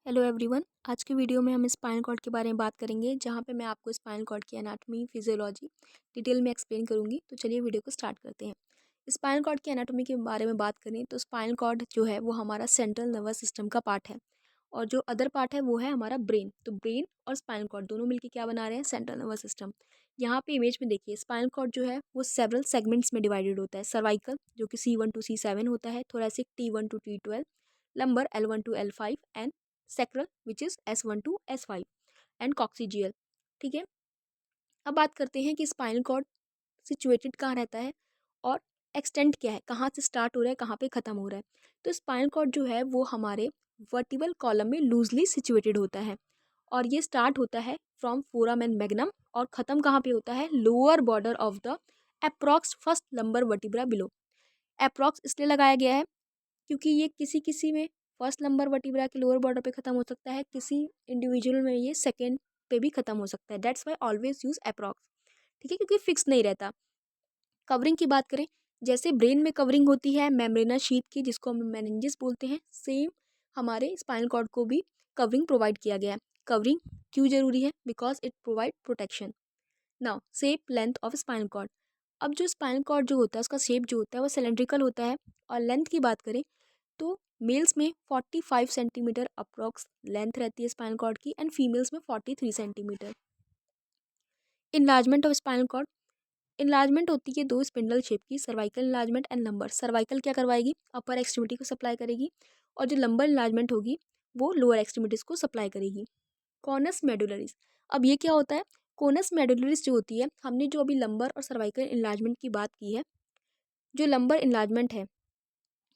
Hello everyone. आज के video में हम स्पाइनल कॉर्ड के बारे में बात करेंगे, जहां पे मैं आपको स्पाइनल कॉर्ड की एनाटॉमी फिजियोलॉजी डिटेल में एक्सप्लेन करूंगी। तो चलिए वीडियो को स्टार्ट करते हैं। स्पाइनल कॉर्ड की एनाटॉमी के बारे में बात करें तो स्पाइनल कॉर्ड जो है वो हमारा सेंट्रल नर्वस सिस्टम का पार्ट है, और जो अदर पार्ट है वो है हमारा ब्रेन। तो ब्रेन और स्पाइनल कॉर्ड दोनों मिलकर क्या बना रहे हैं? Central nervous system. यहाँ पे इमेज में देखिए, स्पाइनल कॉर्ड जो है वो सेवरल सेगमेंट्स में डिवाइडेड होता है। सर्वाइकल जो कि C1 to C7 होता है, thoracic T1 to T12, lumbar L1 to L5 and sacral which is S1 to S5 and coccygeal. ठीक है, अब बात करते हैं कि स्पाइनल कॉर्ड सिचुएटेड कहाँ रहता है और एक्सटेंट क्या है, कहाँ से स्टार्ट हो रहा है, कहाँ पे ख़त्म हो रहा है। तो स्पाइनल कॉर्ड जो है वो हमारे वर्टिबल कॉलम में लूजली सिचुएटेड होता है, और ये स्टार्ट होता है फ्रॉम फोरम एंड मैग्नम, और ख़त्म कहाँ पे होता है? Lower border of the approx first lumbar vertebra below. Approx इसलिए लगाया गया है क्योंकि ये किसी किसी में फर्स्ट लंबर वर्टिब्रा के लोअर बॉर्डर पे खत्म हो सकता है, किसी इंडिविजुअल में ये सेकेंड पे भी खत्म हो सकता है। That's why always use approx. ठीक है, क्योंकि फिक्स नहीं रहता। कवरिंग की बात करें, जैसे ब्रेन में कवरिंग होती है मेम्ब्रेना शीथ की, जिसको हम मेनिंजेस बोलते हैं, सेम हमारे स्पाइनल कॉर्ड को भी कवरिंग प्रोवाइड किया गया है। कवरिंग क्यों जरूरी है? Because it provide protection. Now shape length of spinal cord. अब जो स्पाइनल कॉर्ड जो होता है उसका शेप जो होता है वो सिलेंड्रिकल होता है, और लेंथ की बात करें तो मेल्स में 45 सेंटीमीटर अप्रॉक्स लेंथ रहती है स्पाइनल कॉर्ड की, एंड फीमेल्स में 43 centimetre. Enlargement of spinal cord. Enlargement होती है दो स्पिंडल शेप की, cervical enlargement and lumbar. Cervical क्या करवाएगी? अपर एक्सट्रीमिटी को सप्लाई करेगी, और जो लंबर इनलार्जमेंट होगी वो लोअर एक्सट्रीमिटीज को सप्लाई करेगी। कॉनस मेडुलरिस। अब ये क्या होता है? कोनस मेडुलरिस जो होती है, हमने जो अभी लंबर और सर्वाइकल इनलार्जमेंट की बात की है, जो लंबर इनलार्जमेंट है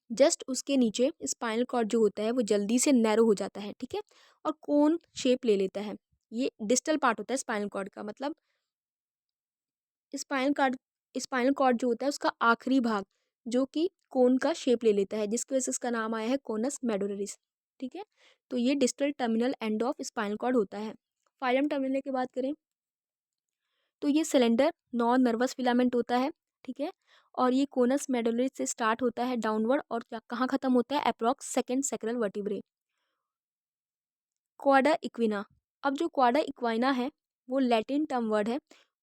जस्ट उसके नीचे स्पाइनल कॉर्ड जो होता है वो जल्दी से नैरो हो जाता है। ठीक है, और कोन शेप ले लेता है। ये डिस्टल पार्ट होता है स्पाइनल कॉर्ड का, मतलब स्पाइनल कॉर्ड जो होता है उसका आखिरी भाग जो कि कोन का शेप ले लेता है, जिसकी वजह से इसका नाम आया है कोनस मेडुलरिस। ठीक है, तो ये distal terminal end of spinal cord होता है। फाइलम टर्मिनल की बात करें तो ये सिलेंडर नॉन नर्वस फिलामेंट होता है। ठीक है, और ये कोनस मेडुलरिस से स्टार्ट होता है डाउनवर्ड, और कहाँ खत्म होता है? Approx second sacral vertebrae. Cauda equina. अब जो क्वाडा इक्वाइना है वो लैटिन टर्म वर्ड है।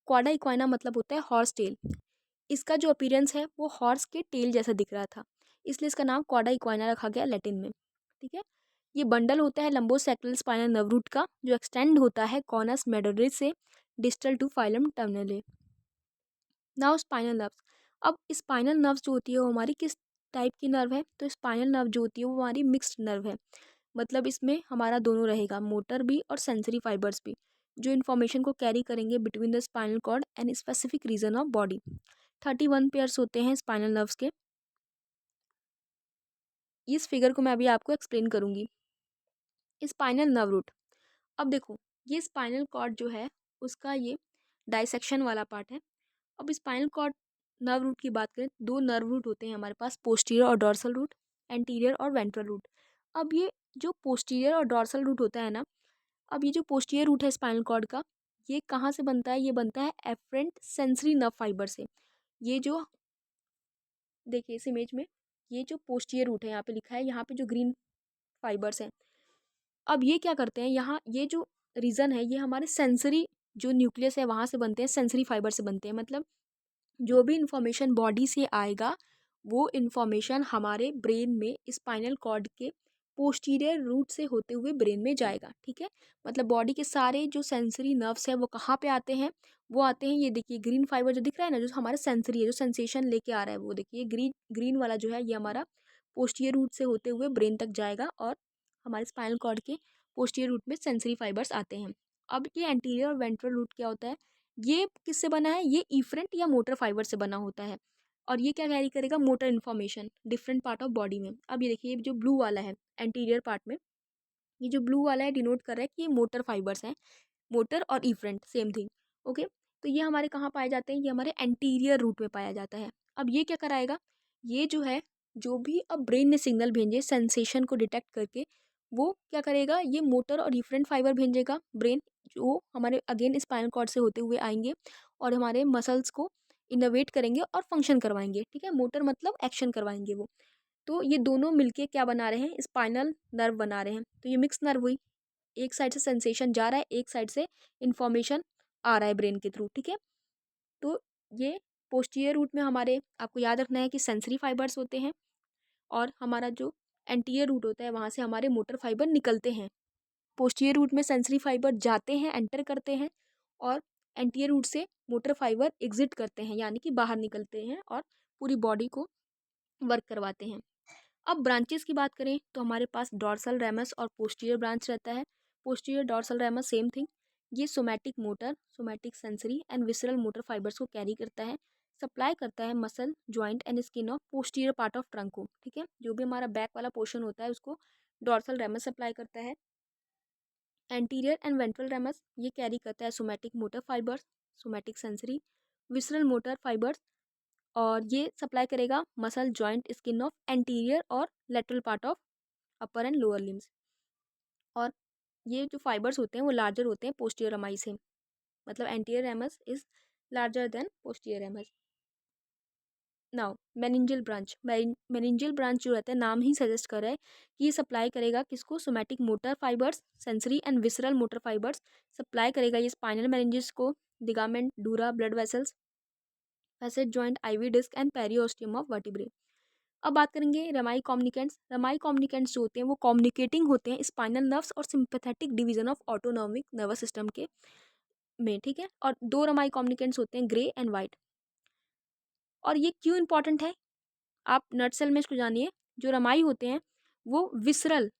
क्वाडा इक्वाइना मतलब होता है हॉर्स टेल। इसका जो अपीयरेंस है वो हॉर्स के टेल जैसा दिख रहा था, इसलिए इसका नाम क्वाडा इक्वाइना रखा गया लैटिन में। ठीक है, ये बंडल होता है लंबोसेक्रल स्पाइनल नर्व रूट का, जो एक्सटेंड होता है कॉनस मेडुलरिस से distal to filum terminale. Now spinal nerves. अब स्पाइनल नर्व्स जो होती है वो हमारी किस टाइप की नर्व है? तो स्पाइनल नर्व जो होती है वो हमारी मिक्स्ड नर्व है, मतलब इसमें हमारा दोनों रहेगा, मोटर भी और सेंसरी फाइबर्स भी, जो इन्फॉर्मेशन को कैरी करेंगे between the spinal cord and specific region of body. 31 pairs होते हैं स्पाइनल नर्व्स के। इस फिगर को मैं अभी आपको एक्सप्लेन करूंगी। Spinal nerve root. अब देखो, ये स्पाइनल कॉर्ड जो है उसका ये डाइसेक्शन वाला पार्ट है। अब स्पाइनल कॉर्ड नर्व रूट की बात करें, दो नर्व रूट होते हैं हमारे पास, पोस्टीरियर और डॉर्सल रूट, एंटीरियर और वेंट्रल रूट। अब ये जो पोस्टीरियर और डॉर्सल रूट होता है ना, अब ये जो पोस्टीरियर रूट है स्पाइनल कॉर्ड का, ये कहाँ से बनता है? ये बनता है एफरेंट सेंसरी नर्व फाइबर से। ये जो देखिए इस इमेज में, ये जो पोस्टीरियर रूट है यहाँ पे लिखा है, यहाँ पे जो ग्रीन फाइबर्स हैं, अब ये क्या करते हैं, यहाँ ये जो रीजन है ये हमारे सेंसरी जो न्यूक्लियस है वहाँ से बनते हैं, सेंसरी फाइबर से बनते हैं। मतलब जो भी इंफॉर्मेशन बॉडी से आएगा वो इंफॉर्मेशन हमारे ब्रेन में स्पाइनल कॉर्ड के पोस्टीरियर रूट से होते हुए ब्रेन में जाएगा। ठीक है, मतलब बॉडी के सारे जो सेंसरी नर्व्स है वो कहाँ पे आते हैं? वो आते हैं, ये देखिए ग्रीन फाइबर जो दिख रहा है ना, जो हमारा सेंसरी है, जो सेंसेशन लेके आ रहा है, वो देखिए ग्रीन ग्रीन वाला जो है ये हमारा पोस्टीरियर रूट से होते हुए ब्रेन तक जाएगा, और हमारे स्पाइनल कॉर्ड के पोस्टीरियर रूट में सेंसरी फाइबर्स आते हैं। अब ये एंटीरियर और वेंट्रल रूट क्या होता है? ये किससे बना है? ये इफरेंट या मोटर फाइबर से बना होता है, और ये क्या कैरी करेगा? Motor information different part of body में। अब ये देखिए, ये जो ब्लू वाला है एंटीरियर पार्ट में, ये जो ब्लू वाला है डिनोट कर रहा है कि ये मोटर फाइबर्स हैं। मोटर और इफरेंट सेम थिंग। ओके, तो ये हमारे कहाँ पाए जाते हैं? ये हमारे एंटीरियर रूट में पाया जाता है। अब ये क्या कराएगा? ये जो है, जो भी अब ब्रेन ने सिग्नल भेजे सेंसेशन को डिटेक्ट करके, वो क्या करेगा? ये मोटर और इफरेंट फाइबर भेजेगा ब्रेन, जो हमारे अगेन स्पाइनल कॉर्ड से होते हुए आएंगे और हमारे मसल्स को इनोवेट करेंगे और फंक्शन करवाएंगे। ठीक है, मोटर मतलब एक्शन करवाएंगे वो। तो ये दोनों मिलके क्या बना रहे हैं, स्पाइनल नर्व बना रहे हैं। तो ये मिक्स नर्व हुई, एक साइड से सेंसेशन जा रहा है, एक साइड से इंफॉर्मेशन आ रहा है ब्रेन के थ्रू, ठीक है। तो ये पोस्टीरियर रूट में हमारे, आपको याद रखना है कि सेंसरी फाइबर्स होते हैं, और हमारा जो एंटीरियर रूट होता है वहाँ से हमारे मोटर फाइबर निकलते हैं। पोस्टीरियर रूट में सेंसरी फाइबर जाते हैं, एंटर करते हैं, और एंटीरियर रूट से मोटर फाइबर एग्जिट करते हैं, यानी कि बाहर निकलते हैं और पूरी बॉडी को वर्क करवाते हैं। अब ब्रांचेस की बात करें तो हमारे पास डॉर्सल रेमस और पोस्टीरियर ब्रांच रहता है। Posterior dorsal ramus same thing, ये somatic motor, somatic sensory and visceral motor fibres को कैरी करता है, सप्लाई करता है muscle, joint and skin of posterior part of trunk को, ठीक है। जो भी हमारा बैक वाला पोर्शन होता है उसको डॉर्सल रेमस सप्लाई करता है। एंटीरियर एंड वेंट्रल रेमस ये कैरी करता है somatic motor fibres, somatic sensory, visceral motor fibres, और ये सप्लाई करेगा muscle, joint, skin of anterior और lateral part of upper and lower limbs. और ये जो फाइबर्स होते हैं वो लार्जर होते हैं पोस्टीरियर रमाई से, मतलब anterior ramus is larger than posterior ramus. Now meningeal branch, meningeal branch जो रहता है नाम ही सजेस्ट कर रहा है कि ये सप्लाई करेगा किसको, somatic motor fibres, sensory and visceral motor fibres, supply करेगा ये स्पाइनल मेनिंजेस को, ligament, dura, blood vessels, facet joint, IV disc and periosteum of vertebrae. अब बात करेंगे रमाई कॉम्युनिकेंट्स। रमाई कॉम्युनिकेंट्स जो होते हैं वो कम्युनिकेटिंग होते हैं स्पाइनल नर्व्स और sympathetic division of autonomic nervous system के में, ठीक है। और दो रमाई कम्युनिकेंट्स होते हैं, ग्रे एंड वाइट। और ये क्यों इंपॉर्टेंट है, आप नटसेल में इसको जानिए। जो रमाई होते हैं वो विसरल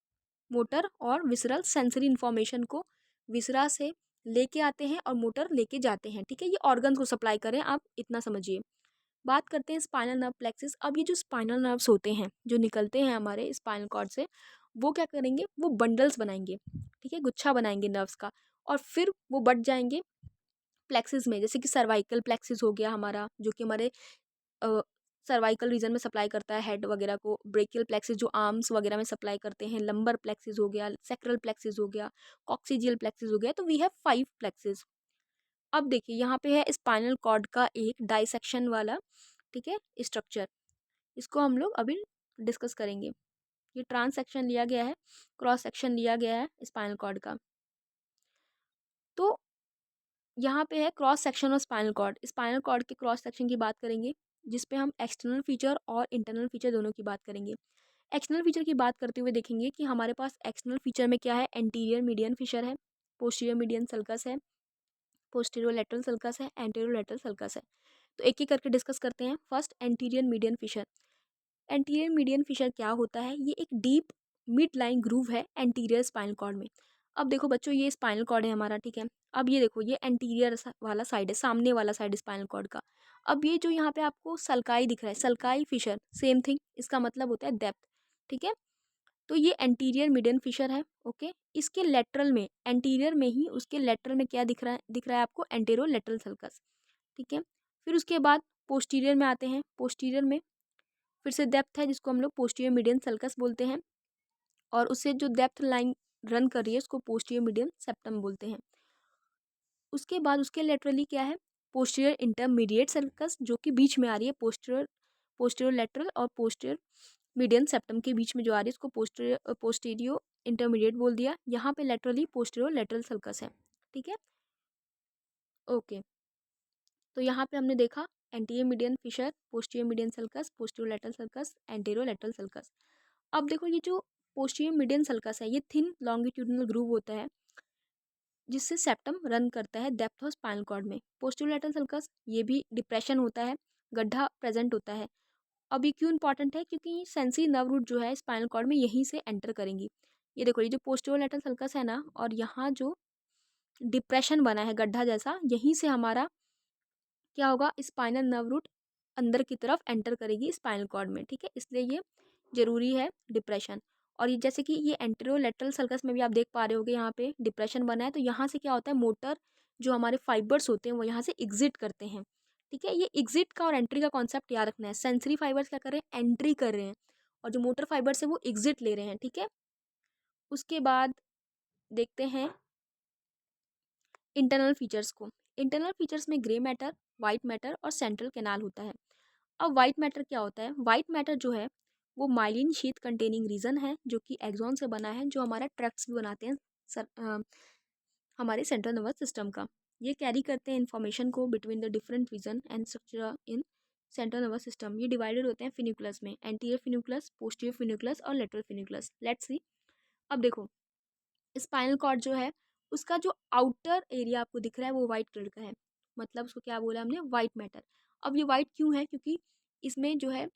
मोटर और विसरल सेंसरी इन्फॉर्मेशन को विसरा से लेके आते हैं और मोटर लेके जाते हैं, ठीक है। ये ऑर्गन्स को सप्लाई करें, आप इतना समझिए। बात करते हैं स्पाइनल नर्व प्लेक्सिस। अब ये जो स्पाइनल नर्व्स होते हैं जो निकलते हैं हमारे स्पाइनल कॉर्ड से, वो क्या करेंगे, वो बंडल्स बनाएंगे, ठीक है, गुच्छा बनाएंगे नर्व्स का, और फिर वो बढ़ जाएंगे प्लेक्सिस में। जैसे कि सर्वाइकल प्लेक्सिस हो गया हमारा, जो कि हमारे सर्वाइकल रीजन में सप्लाई करता है हेड वगैरह को। ब्रेकियल प्लेक्सिस जो आर्म्स वगैरह में सप्लाई करते हैं। लंबर प्लेक्सिस हो गया, सेक्रल प्लेक्सिस हो गया, कॉक्सिजियल प्लेक्सिस हो गया। तो वी हैव 5 प्लेक्सिस। अब देखिए यहाँ पे है स्पाइनल कॉर्ड का एक डाइसेक्शन वाला, ठीक है, स्ट्रक्चर। इसको हम लोग अभी डिस्कस करेंगे। ये ट्रांस सेक्शन लिया गया है, क्रॉस सेक्शन लिया गया है स्पाइनल कॉर्ड का। तो यहाँ पे है cross section of spinal cord. Spinal cord के क्रॉस सेक्शन की बात करेंगे, जिसपे हम एक्सटर्नल फीचर और इंटरनल फीचर दोनों की बात करेंगे। एक्सटर्नल फीचर की बात करते हुए देखेंगे कि हमारे पास एक्सटर्नल फीचर में क्या है, एंटीरियर मीडियन फिशर है, पोस्टीरियर मीडियन सल्कस है, पोस्टीरियर लेटरल सल्कस है, एंटीरियर लेटरल सल्कस है। तो एक एक करके डिस्कस करते हैं। First, anterior median fissure. Anterior median fissure क्या होता है, ये एक डीप मिड लाइन ग्रूव है एंटीरियर स्पाइनल कॉर्ड में। अब देखो बच्चों, ये स्पाइनल कॉर्ड है हमारा, ठीक है। अब ये देखो, ये एंटीरियर वाला साइड है, सामने वाला साइड स्पाइनल कॉर्ड का। अब ये जो यहाँ पे आपको सल्काई दिख रहा है, सल्काई फिशर, सेम थिंग, इसका मतलब होता है डेप्थ, ठीक है। तो ये एंटीरियर मीडियन फिशर है, ओके। इसके लेटरल में, एंटीरियर में ही उसके लेटरल में क्या दिख रहा है आपको, एंटेरो लेटरल सल्कस, ठीक है। फिर उसके बाद पोस्टीरियर में आते हैं। पोस्टीरियर में फिर से डेप्थ है, जिसको हम लोग पोस्टीरियर मीडियन सल्कस बोलते हैं, और उससे जो डेप्थ लाइन रन कर रही है उसको पोस्टीरियर मीडियन सेप्टम बोलते हैं। उसके बाद उसके लेटरली क्या है, पोस्टीरियर इंटरमीडिएट सल्कस, जो कि बीच में आ रही है पोस्टीरियर लेटरल और पोस्टीरियर मीडियन सेप्टम के बीच में जो आ रही है, उसको पोस्टीरियो इंटरमीडिएट बोल दिया। यहाँ पे लेटरली पोस्टीरियर लेटरल सल्कस है, ठीक है, ओके। तो यहाँ पे हमने देखा anterior median fissure, posterior median sulcus, posterior lateral sulcus, anterior lateral sulcus. अब देखो, ये जो पोस्टीरियर मीडियन सल्कस है, ये थिन लॉन्गिट्यूडिनल ग्रूव होता है जिससे सेप्टम रन करता है डेप्थ ऑफ स्पाइनल कॉर्ड में। पोस्टीरियर लेटरल सल्कस, ये भी डिप्रेशन होता है, गड्ढा प्रेजेंट होता है। अब ये क्यों इंपॉर्टेंट है, क्योंकि सेंसरी नर्व रूट जो है स्पाइनल कॉर्ड में यहीं से एंटर करेंगी। ये देखो, ये जो पोस्टीरियर लेटरल सल्कस है ना, और यहाँ जो डिप्रेशन बना है गड्ढा जैसा, यहीं से हमारा क्या होगा, स्पाइनल नर्व रूट अंदर की तरफ एंटर करेगी स्पाइनल कॉर्ड में, ठीक है। इसलिए ये जरूरी है डिप्रेशन। और ये जैसे कि ये एंटेरोलेटरल सर्कस में भी आप देख पा रहे होगे, यहाँ पे डिप्रेशन बना है। तो यहाँ से क्या होता है, मोटर जो हमारे फाइबर्स होते हैं वो यहाँ से एग्जिट करते हैं, ठीक है। ये एग्जिट का और एंट्री का कॉन्सेप्ट याद रखना है। सेंसरी फाइबर्स क्या कर रहे हैं, एंट्री कर रहे हैं, और जो मोटर फाइबर्स है वो एग्जिट ले रहे हैं, ठीक है। उसके बाद देखते हैं इंटरनल फीचर्स को। इंटरनल फीचर्स में ग्रे मैटर, वाइट मैटर और सेंट्रल कैनाल होता है। अब वाइट मैटर क्या होता है, वाइट मैटर जो है वो माइलिन शीथ कंटेनिंग रीजन है जो कि एक्सॉन से बना है, जो हमारा ट्रैक्ट्स भी बनाते हैं हमारे सेंट्रल नर्वस सिस्टम का। ये कैरी करते हैं इन्फॉर्मेशन को between the different region and structure in central nervous system. ये डिवाइडेड होते हैं फिन्यूक्लस में, एंटीरियर फिन्यूक्लस, पोस्टीरियर फिन्यूक्लस और लेटरल फिन्यूक्लस। Let's see. अब देखो, स्पाइनल कॉर्ड जो है उसका जो आउटर एरिया आपको दिख रहा है वो वाइट कलर का है, मतलब उसको क्या बोला हमने, वाइट मैटर। अब ये वाइट क्यों है? क्योंकि इसमें जो है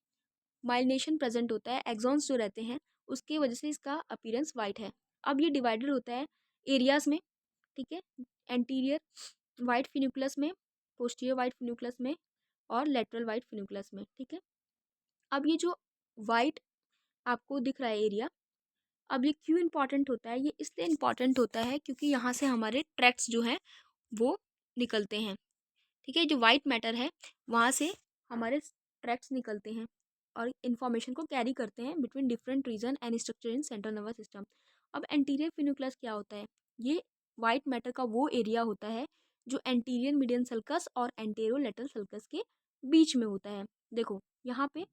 माइलिनेशन प्रेजेंट होता है, एक्सॉन्स जो रहते हैं उसके वजह से इसका अपीयरेंस वाइट है। अब ये डिवाइडेड होता है एरियाज में, ठीक है, एंटीरियर वाइट फिन्यूक्लस में, पोस्टीरियर वाइट फिन्यूक्लस में और लेटरल वाइट फिन्यूक्लस में, ठीक है। अब ये जो वाइट आपको दिख रहा है एरिया, अब ये क्यों इंपॉर्टेंट होता है? ये इसलिए इंपॉर्टेंट होता है क्योंकि यहाँ से हमारे ट्रैक्ट्स जो हैं वो निकलते हैं, ठीक है। जो वाइट मैटर है वहाँ से हमारे ट्रैक्ट्स निकलते हैं और इन्फॉर्मेशन को कैरी करते हैं between different region and structure in central nervous system. अब एंटीरियर फिन्यूक्लस क्या होता है? ये वाइट मैटर का वो एरिया होता है जो एंटीरियर मीडियन सल्कस और एंटेरो लेटरल सल्कस के बीच में होता है। देखो यहाँ पे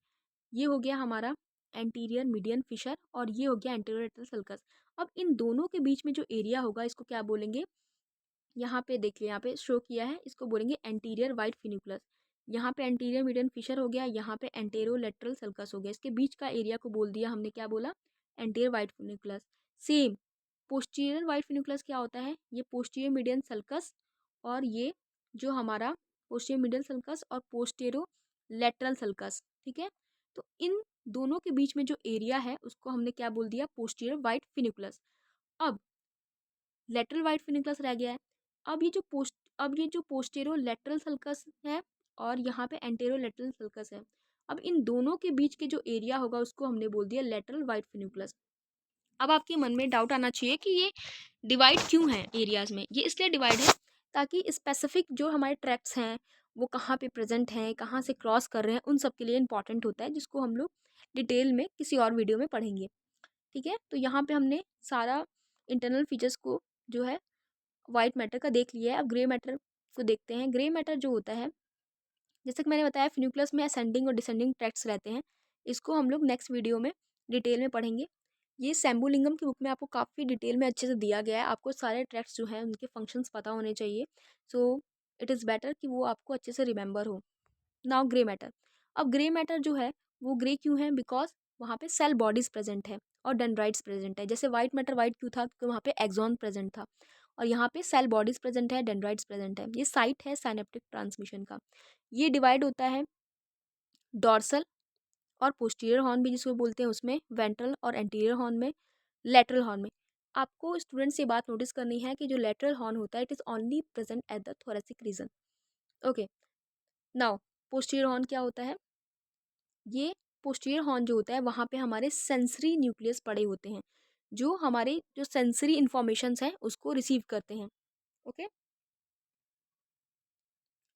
ये हो गया हमारा एंटीरियर मीडियन फिशर और ये हो गया एंटेरो लेटरल सल्कस। अब इन दोनों के बीच में जो एरिया होगा इसको क्या बोलेंगे? यहाँ पे देखिए, यहाँ पे शो किया है, इसको बोलेंगे एंटीरियर वाइट फिन्यूक्लस। यहाँ पे एंटीरियर मीडियन फिशर हो गया, यहाँ पे एंटेरो लेटरल सल्कस हो गया। इसके बीच का एरिया को बोल दिया हमने, क्या बोला? Anterior white funiculus. Same posterior white funiculus क्या होता है? ये पोस्टीरियर मीडियन सल्कस और ये जो हमारा पोस्टीरियर मीडियन सल्कस और पोस्टेरो लेटरल सल्कस, ठीक है। तो इन दोनों के बीच में जो एरिया है उसको हमने क्या बोल दिया? Posterior white funiculus. अब लेटरल वाइट फिन्यूक्लस रह गया है। अब ये जो पोस्टेरो लेटरल सल्कस है और यहाँ पे एंटेरो लेटरल सल्कस है, अब इन दोनों के बीच के जो एरिया होगा उसको हमने बोल दिया लेटरल वाइट फिन्यूक्लस। अब आपके मन में डाउट आना चाहिए कि ये डिवाइड क्यों है एरियाज में? ये इसलिए डिवाइड है ताकि स्पेसिफिक जो हमारे ट्रैक्ट्स हैं वो कहाँ पे प्रेजेंट हैं, कहाँ से क्रॉस कर रहे हैं, उन सब के लिए इंपॉर्टेंट होता है, जिसको हम लोग डिटेल में किसी और वीडियो में पढ़ेंगे, ठीक है। तो यहाँ पे हमने सारा इंटरनल फीचर्स को जो है वाइट मैटर का देख लिया है। अब ग्रे मैटर को देखते हैं। ग्रे मैटर जो होता है, जैसे कि मैंने बताया फिन्यूक्लस में असेंडिंग और डिसेंडिंग ट्रैक्ट्स रहते हैं, इसको हम लोग नेक्स्ट वीडियो में डिटेल में पढ़ेंगे। ये शैम्बुलिंगम की बुक में आपको काफ़ी डिटेल में अच्छे से दिया गया है, आपको सारे ट्रैक्ट्स जो हैं उनके फंक्शंस पता होने चाहिए, सो इट इज़ बेटर कि वो आपको अच्छे से रिमेंबर हो। Now grey matter. अब ग्रे मैटर जो है वो ग्रे क्यों है? बिकॉज वहाँ पे सेल बॉडीज प्रेजेंट है और डेंड्राइट्स प्रेजेंट है। जैसे वाइट मैटर वाइट क्यों था? क्योंकि वहाँ पे एक्सॉन प्रेजेंट था और यहाँ पे सेल बॉडीज प्रेजेंट है, डेंड्राइट्स प्रेजेंट है। ये साइट है साइनेप्टिक ट्रांसमिशन का। ये डिवाइड होता है डॉर्सल और पोस्टीरियर हॉर्न भी जिसको बोलते हैं उसमें, वेंट्रल और एंटीरियर हॉर्न में, लेटरल हॉर्न में। आपको स्टूडेंट्स ये बात नोटिस करनी है कि जो लेटरल हॉर्न होता है it is only present at the thoracic region. Okay, now posterior horn क्या होता है? ये पोस्टीरियर हॉर्न जो होता है वहाँ पे हमारे सेंसरी न्यूक्लियस पड़े होते हैं, जो हमारे जो सेंसरी इन्फॉर्मेशंस हैं उसको रिसीव करते हैं, ओके।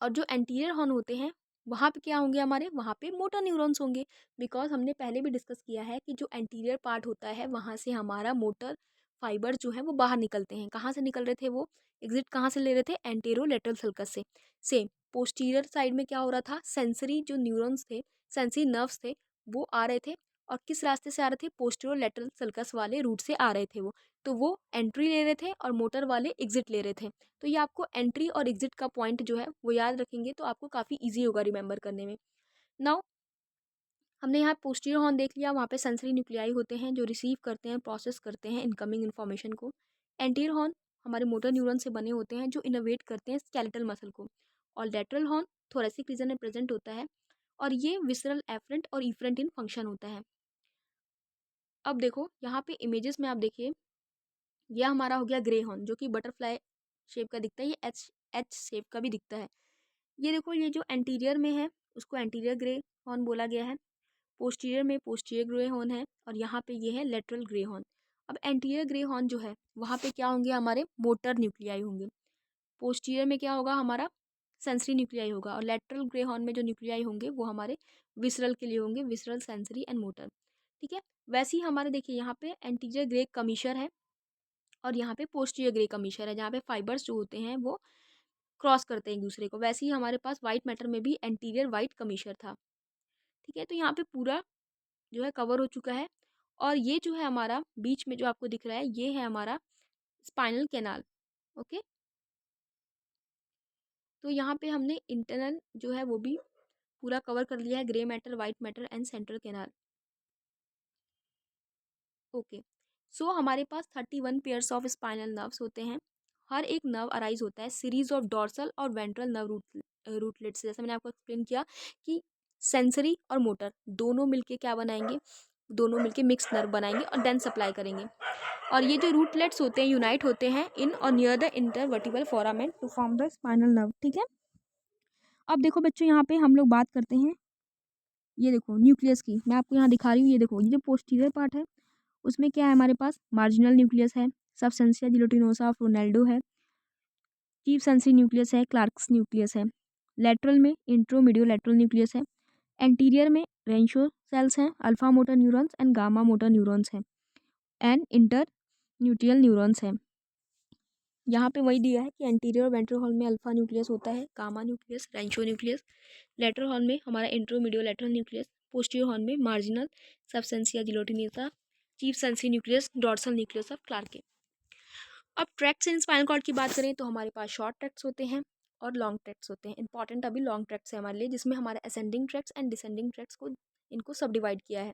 और जो एंटीरियर हॉर्न होते हैं वहाँ पे क्या होंगे? हमारे वहाँ पे मोटर न्यूरॉन्स होंगे, बिकॉज हमने पहले भी डिस्कस किया है कि जो एंटीरियर पार्ट होता है वहाँ से हमारा मोटर फाइबर जो है वो बाहर निकलते हैं। कहाँ से निकल रहे थे वो? एग्जिट कहाँ से ले रहे थे? एंटेरो लेटरल सल्कस से। सेम पोस्टीरियर साइड में क्या हो रहा था? सेंसरी जो न्यूरॉन्स थे, सेंसरी नर्व्स थे, वो आ रहे थे और किस रास्ते से आ रहे थे? पोस्टीरियर लेटरल सल्कस वाले रूट से आ रहे थे वो। तो वो एंट्री ले रहे थे और मोटर वाले एग्जिट ले रहे थे। तो ये आपको एंट्री और एग्जिट का पॉइंट जो है वो याद रखेंगे तो आपको काफ़ी ईजी होगा रिमेंबर करने में। नाउ हमने यहाँ पोस्टीरियर हॉर्न देख लिया, वहाँ पे सेंसरी न्यूक्लियाई होते हैं जो रिसीव करते हैं, प्रोसेस करते हैं इनकमिंग इन्फॉर्मेशन को। एंटीरियर हॉर्न हमारे मोटर न्यूरॉन से बने होते हैं जो इनोवेट करते हैं स्केलेटल मसल को। और लेटरल हॉर्न थोरेसिक रीजन में प्रेजेंट होता है और ये विसरल एफरेंट और इफरेंट इन फंक्शन होता है। अब देखो यहाँ पे इमेजेस में आप देखिए, यह हमारा हो गया ग्रे हॉर्न जो कि बटरफ्लाई शेप का दिखता है, ये एच एच शेप का भी दिखता है। ये देखो, ये जो एंटीरियर में है उसको एंटीरियर ग्रे हॉर्न बोला गया है, पोस्टीरियर में पोस्टीरियर ग्रे हॉर्न है और यहाँ पे ये है लेटरल ग्रे हॉर्न। अब एंटीरियर ग्रे हॉर्न जो है वहाँ पे क्या होंगे? हमारे मोटर न्यूक्लियाई होंगे। पोस्टीरियर में क्या होगा? हमारा सेंसरी न्यूक्लियाई होगा और लेटरल ग्रे हॉर्न में जो न्यूक्लियाई होंगे वो हमारे विसरल के लिए होंगे, विसरल, सेंसरी एंड मोटर, ठीक है। वैसे ही हमारे देखिए यहाँ पे एंटीरियर ग्रे कमीशर है और यहाँ पे पोस्टीरियर ग्रे कमीशर है, जहाँ पे फाइबर्स जो होते हैं वो क्रॉस करते हैं एक दूसरे को। वैसे ही हमारे पास वाइट मैटर में भी एंटीरियर वाइट कमीशर था, ठीक है। तो यहाँ पे पूरा जो है कवर हो चुका है। और ये जो है हमारा बीच में जो आपको दिख रहा है, ये है हमारा स्पाइनल कैनाल। ओके, तो यहाँ पे हमने इंटरनल जो है वो भी पूरा कवर कर लिया है, grey matter, white matter and central canal. Okay, so हमारे पास 31 पेयर्स ऑफ स्पाइनल नर्व्स होते हैं। हर एक नर्व अराइज होता है सीरीज ऑफ डॉर्सल और वेंट्रल नर्व रूटलेट से। जैसे मैंने आपको एक्सप्लेन किया कि सेंसरी और मोटर दोनों मिलके क्या बनाएंगे, दोनों मिलके मिक्स नर्व बनाएंगे और देन सप्लाई करेंगे। और ये जो रूटलेट्स होते हैं यूनाइट होते हैं इन और near the intervertebral foramen to form the spinal nerve. ठीक है, अब देखो बच्चों, यहाँ पे हम लोग बात करते हैं, ये देखो न्यूक्लियस की, मैं आपको यहाँ दिखा रही हूँ। ये देखो, ये जो पोस्टीरियर पार्ट है उसमें क्या है हमारे पास, मार्जिनल न्यूक्लियस है, सबसेंसिया जिलोटिनोसा ऑफ रोनाल्डो है, चीफ सेंसरी न्यूक्लियस है, क्लार्क्स न्यूक्लियस है, लेटरल में इंट्रोमीडियो लेटरल न्यूक्लियस है, एंटीरियर में रेंशो सेल्स हैं, alpha motor neurons and gamma motor neurons हैं, एंड इंटर न्यूट्रियल न्यूरॉन्स हैं। यहाँ पे वही दिया है कि एंटीरियर वेंट्रल हॉल में अल्फा न्यूक्लियस होता है, gamma nucleus, Renshaw nucleus, lateral horn में हमारा intermediolateral nucleus, posterior horn में marginal सबसेंसिया जिलोटिनोसा, chief sensory nucleus, dorsal nucleus of Clarke. अब ट्रैक्ट्स इन स्पाइनल कॉर्ड की बात करें तो हमारे पास शॉर्ट ट्रैक्ट्स होते हैं और लॉन्ग ट्रैक्ट्स होते हैं। इंपॉर्टेंट अभी लॉन्ग ट्रैक्ट्स है हमारे लिए, जिसमें हमारे ascending tracts and descending tracts को इनको सब डिवाइड किया है।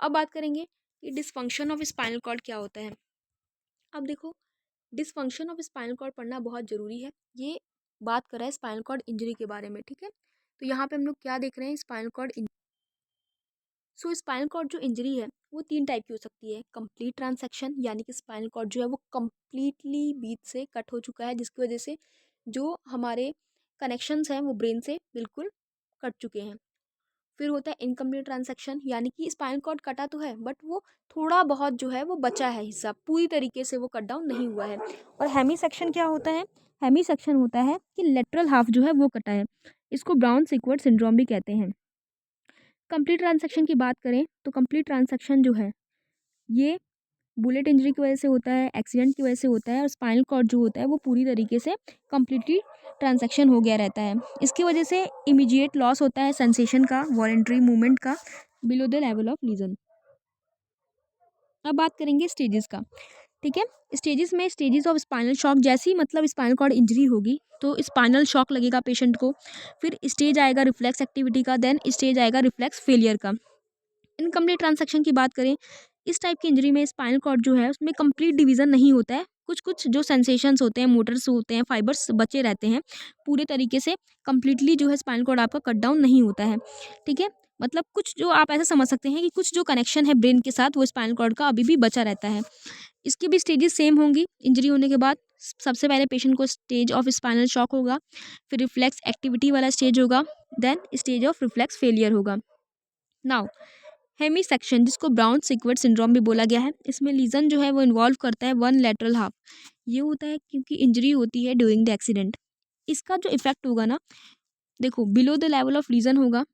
अब बात करेंगे कि डिसफंक्शन ऑफ स्पाइनल कॉर्ड क्या होता है। अब देखो, डिसफंक्शन ऑफ स्पाइनल कॉर्ड पढ़ना बहुत ज़रूरी है। ये बात कर रहा है स्पाइनल कॉर्ड इंजरी के बारे में। ठीक है, तो यहाँ पे हम लोग क्या देख रहे हैं, स्पाइनल कॉर्ड। सो स्पाइनल कॉर्ड जो इंजरी है वो 3 टाइप की हो सकती है। कंप्लीट ट्रांसेक्शन, यानी कि स्पाइनल कॉर्ड जो है वो कम्प्लीटली बीच से कट हो चुका है, जिसकी वजह से जो हमारे कनेक्शंस हैं वो ब्रेन से बिल्कुल कट चुके हैं। फिर होता है इनकम्प्लीट ट्रांसेक्शन, यानी कि स्पाइनल कॉर्ड कटा तो है बट वो थोड़ा बहुत जो है वो बचा है हिस्सा, पूरी तरीके से वो कट डाउन नहीं हुआ है। और हेमी सेक्शन क्या होता है, हेमी सेक्शन होता है कि लेटरल हाफ जो है वो कटा है, इसको ब्राउन सीक्वर्ट सिंड्रोम भी कहते हैं। कंप्लीट ट्रांसेक्शन की बात करें तो कंप्लीट ट्रांसेक्शन जो है ये बुलेट इंजरी की वजह से होता है, एक्सीडेंट की वजह से होता है, और स्पाइनल कॉर्ड जो होता है वो पूरी तरीके से कम्प्लीटली ट्रांसेक्शन हो गया रहता है। इसकी वजह से इमीडिएट लॉस होता है सेंसेशन का, वॉलेंट्री मूवमेंट का, below the level of legion. अब बात करेंगे स्टेजेस का। ठीक है, स्टेजेस में स्टेजेस ऑफ स्पाइनल शॉक, जैसे ही मतलब स्पाइनल कॉर्ड इंजरी होगी तो स्पाइनल शॉक लगेगा पेशेंट को। फिर स्टेज आएगा रिफ्लेक्स एक्टिविटी का, देन स्टेज आएगा रिफ्लेक्स फेलियर का। इनकम्प्लीट ट्रांसेक्शन की बात करें, इस टाइप की इंजरी में स्पाइनल कॉर्ड जो है उसमें कंप्लीट डिवीजन नहीं होता है, कुछ कुछ जो सेंसेशंस होते हैं, मोटर्स होते हैं, फाइबर्स बचे रहते हैं, पूरे तरीके से कंप्लीटली जो है स्पाइनल कॉर्ड आपका कट डाउन नहीं होता है। ठीक है, मतलब कुछ जो आप ऐसा समझ सकते हैं कि कुछ जो कनेक्शन है ब्रेन के साथ वो स्पाइनल कॉर्ड का अभी भी बचा रहता है। इसकी भी स्टेजेस सेम होंगी। इंजरी होने के बाद सबसे पहले पेशेंट को स्टेज ऑफ स्पाइनल शॉक होगा, फिर रिफ्लेक्स एक्टिविटी वाला स्टेज होगा, then stage of reflex failure होगा। नाउ हेमी सेक्शन, जिसको ब्राउन सीक्वेट सिंड्रोम भी बोला गया है, इसमें लीजन जो है वो इन्वॉल्व करता है वन लेटरल हाफ। ये होता है क्योंकि इंजरी होती है ड्यूरिंग द एक्सीडेंट। इसका जो इफेक्ट होगा ना, देखो below the level of legion होगा,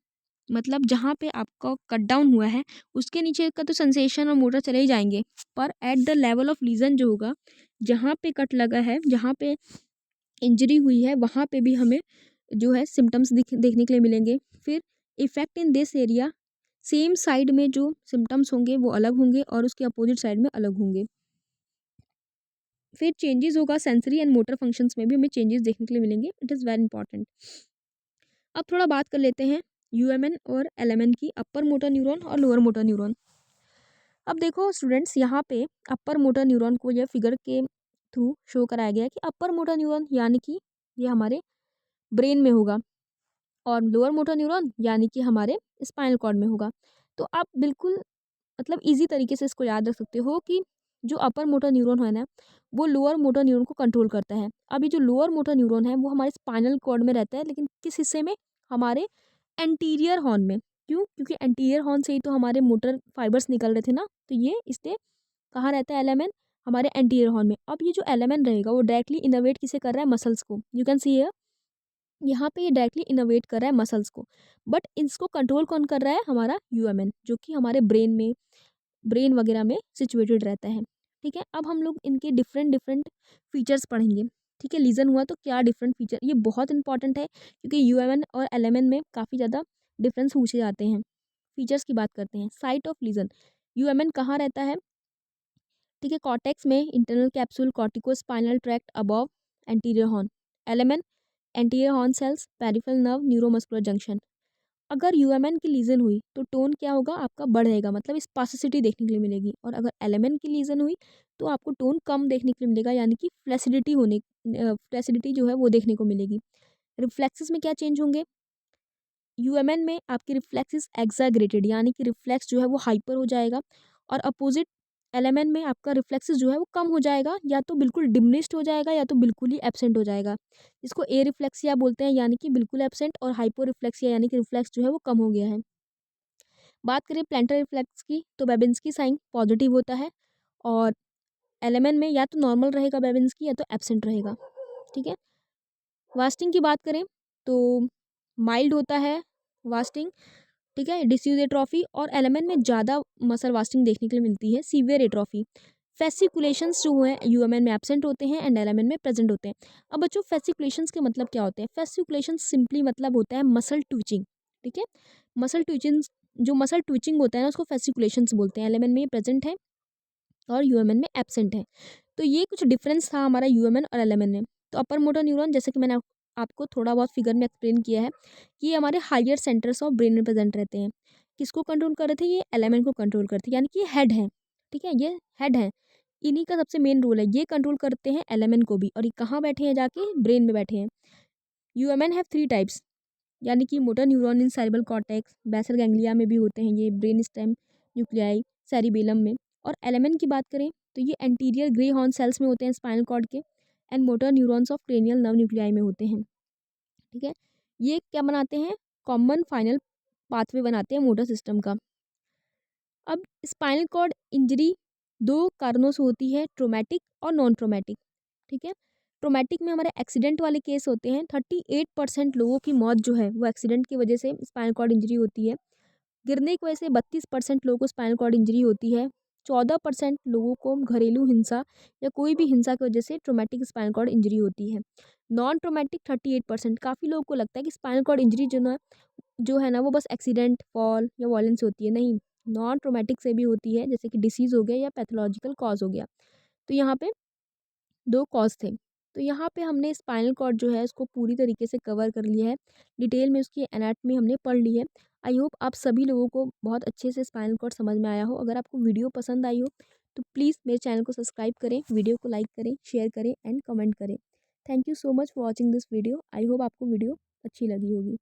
मतलब जहाँ पे आपका कट डाउन हुआ है उसके नीचे का तो सेंसेशन और मोटर चले ही जाएंगे, पर at the level of legion जो होगा, जहाँ पे कट लगा है, जहाँ पे इंजरी हुई है, वहाँ पे भी हमें जो है सिम्टम्स देखने के लिए मिलेंगे। फिर effect in this area, same side में जो सिम्टम्स होंगे वो अलग होंगे और उसके अपोजिट साइड में अलग होंगे। फिर चेंजेस होगा सेंसरी एंड मोटर फंक्शंस में भी हमें चेंजेस देखने के लिए मिलेंगे। It is very important. अब थोड़ा बात कर लेते हैं यूएमएन और एलएमएन की, अपर मोटर न्यूरॉन और लोअर मोटर न्यूरॉन। अब देखो स्टूडेंट्स, यहाँ पे अपर मोटर न्यूरॉन को यह फिगर के थ्रू शो कराया गया है कि अपर मोटर न्यूरॉन यानी कि ये हमारे ब्रेन में होगा, और लोअर मोटर न्यूरॉन यानी कि हमारे स्पाइनल कॉर्ड में होगा। तो आप बिल्कुल मतलब इजी तरीके से इसको याद रख सकते हो कि जो अपर मोटर न्यूरॉन है ना, वो लोअर मोटर न्यूरॉन को कंट्रोल करता है। अब ये जो लोअर मोटर न्यूरॉन है वो हमारे स्पाइनल कॉर्ड में रहता है, लेकिन किस हिस्से में, हमारे एंटीरियर हॉर्न में। क्यों? क्योंकि एंटीरियर हॉर्न से ही तो हमारे मोटर फाइबर्स निकल रहे थे ना, तो ये इसलिए कहाँ रहता है एलेमेन, हमारे एंटीरियर हॉर्न में। अब ये जो एलेमेन रहेगा वो डायरेक्टली इनोवेट किसे कर रहा है, मसल्स को। यू कैन सी हियर, यहाँ पे ये डायरेक्टली इनोवेट कर रहा है मसल्स को, बट इसको कंट्रोल कौन कर रहा है, हमारा यूएमएन, जो कि हमारे ब्रेन में, ब्रेन वगैरह में सिचुएटेड रहता है। ठीक है, अब हम लोग इनके डिफरेंट डिफरेंट फीचर्स पढ़ेंगे। ठीक है, लीजन हुआ तो क्या डिफरेंट फीचर, ये बहुत इंपॉर्टेंट है क्योंकि यूएमएन और एलएमएन में काफ़ी ज़्यादा डिफरेंस पूछे जाते हैं। फीचर्स की बात करते हैं। साइट ऑफ लीजन, यूएमएन कहाँ रहता है? ठीक है, कॉर्टेक्स में, internal capsule, corticospinal tract above anterior horn. LMN, anterior horn cells, peripheral nerve, neuromuscular junction. अगर यूएमएन की लीजन हुई तो टोन क्या होगा आपका? बढ़ेगा, मतलब स्पासिसिटी देखने के लिए मिलेगी। और अगर एलेमेन की लीजन हुई तो आपको टोन कम देखने के लिए मिलेगा, यानी कि फ्लैसिडिटी जो है वो देखने को मिलेगी। रिफ्लेक्सेस में क्या चेंज होंगे? यूएमएन में आपके रिफ्लेक्सेस एक्साग्रेटेड, यानी कि रिफ्लेक्स जो है वो हाइपर हो जाएगा। और अपोजिट एलेमेन में आपका रिफ्लेक्सेस जो है वो कम हो जाएगा, या तो बिल्कुल डिमिनिश्ड हो जाएगा या तो बिल्कुल ही एब्सेंट हो जाएगा। इसको ए रिफ्लेक्सिया बोलते हैं, यानी कि बिल्कुल एब्सेंट, और हाइपो रिफ्लेक्सिया यानी कि रिफ्लेक्स जो है वो कम हो गया है। बात करें प्लैंटर रिफ्लेक्स की तो बेबिंस्की साइन पॉजिटिव होता है, और एलेमेन में या तो नॉर्मल रहेगा बेबिंस्की या तो एब्सेंट रहेगा। ठीक है, वास्टिंग की बात करें तो माइल्ड होता है वास्टिंग। ठीक है, डिस्यूज एट्रोफी, और एलेमेन में ज़्यादा मसल वास्टिंग देखने के लिए मिलती है। सीवियर एट्रोफी, फेसिकुलेशंस जो हैं यूएमएन में एब्सेंट होते हैं एंड एलेमेन में प्रेजेंट होते हैं। अब बच्चों फेसिकुलेशंस के मतलब क्या होते हैं? फेसिकुलेशंस सिंपली मतलब होता है मसल ट्विचिंग। ठीक है, मसल ट्विचिंग, जो मसल ट्विचिंग होता है ना उसको फेसिकुलेशंस बोलते हैं। एलेमेन में प्रेजेंट है और यूएमएन में एब्सेंट है। तो ये कुछ डिफरेंस था हमारा यूएमएन और एलेमेन में। तो अपर मोटर न्यूरॉन, जैसे कि मैंने आपको थोड़ा बहुत फिगर में एक्सप्लेन किया है कि ये हमारे हायर सेंटर्स ऑफ ब्रेन में प्रेजेंट रहते हैं। किसको कंट्रोल कर रहे थे? ये एलेमेन को कंट्रोल करते हैं, यानी कि ये हेड है। ठीक है, ये हेड है, इन्हीं का सबसे मेन रोल है, ये कंट्रोल करते हैं एलेमेन को भी। और ये कहाँ बैठे हैं? जाके ब्रेन में बैठे हैं। यूएमएन हैव 3 टाइप्स, यानी कि मोटर न्यूरॉन इन सेरेब्रल कॉर्टेक्स, बेसल गैंग्लिया में भी होते हैं ये, ब्रेन स्टेम न्यूक्लियाई, सेरिबेलम में। और एलेमेन की बात करें तो ये एंटीरियर ग्रे हॉर्न सेल्स में होते हैं स्पाइनल कॉर्ड के, and motor neurons of cranial nerve nuclei में होते हैं। ठीक है, ये क्या बनाते हैं? कॉमन फाइनल पाथवे बनाते हैं मोटर सिस्टम का। अब स्पाइनल कॉर्ड इंजरी 2 कारणों से होती है, ट्रोमैटिक और नॉन ट्रोमैटिक। ठीक है, ट्रोमैटिक में हमारे एक्सीडेंट वाले केस होते हैं। 38% लोगों की मौत जो है वो एक्सीडेंट की वजह से स्पाइनल कॉर्ड इंजरी होती है। गिरने की वजह से 32% लोगों को स्पाइनल कॉर्ड इंजरी होती है। 14% लोगों को घरेलू हिंसा या कोई भी हिंसा की वजह से ट्रोमैटिक स्पाइनल कॉर्ड इंजरी होती है। Non traumatic 38%। काफ़ी लोगों को लगता है कि स्पाइनल कॉर्ड इंजरी जो है ना वो बस एक्सीडेंट, फॉल या वायलेंस होती है। नहीं, नॉन ट्रोमैटिक से भी होती है, जैसे कि डिसीज़ हो गया या पैथोलॉजिकल कॉज हो गया। तो यहाँ पे 2 कॉज थे। तो यहाँ पे हमने स्पाइनल कॉर्ड जो है उसको पूरी तरीके से कवर कर लिया है। डिटेल में उसकी एनाटॉमी हमने पढ़ ली है। आई होप आप सभी लोगों को बहुत अच्छे से स्पाइनल कॉर्ड समझ में आया हो। अगर आपको वीडियो पसंद आई हो तो प्लीज़ मेरे चैनल को सब्सक्राइब करें, वीडियो को लाइक करें, शेयर करें एंड कमेंट करें। Thank you so much for watching this video. I hope आपको वीडियो अच्छी लगी होगी।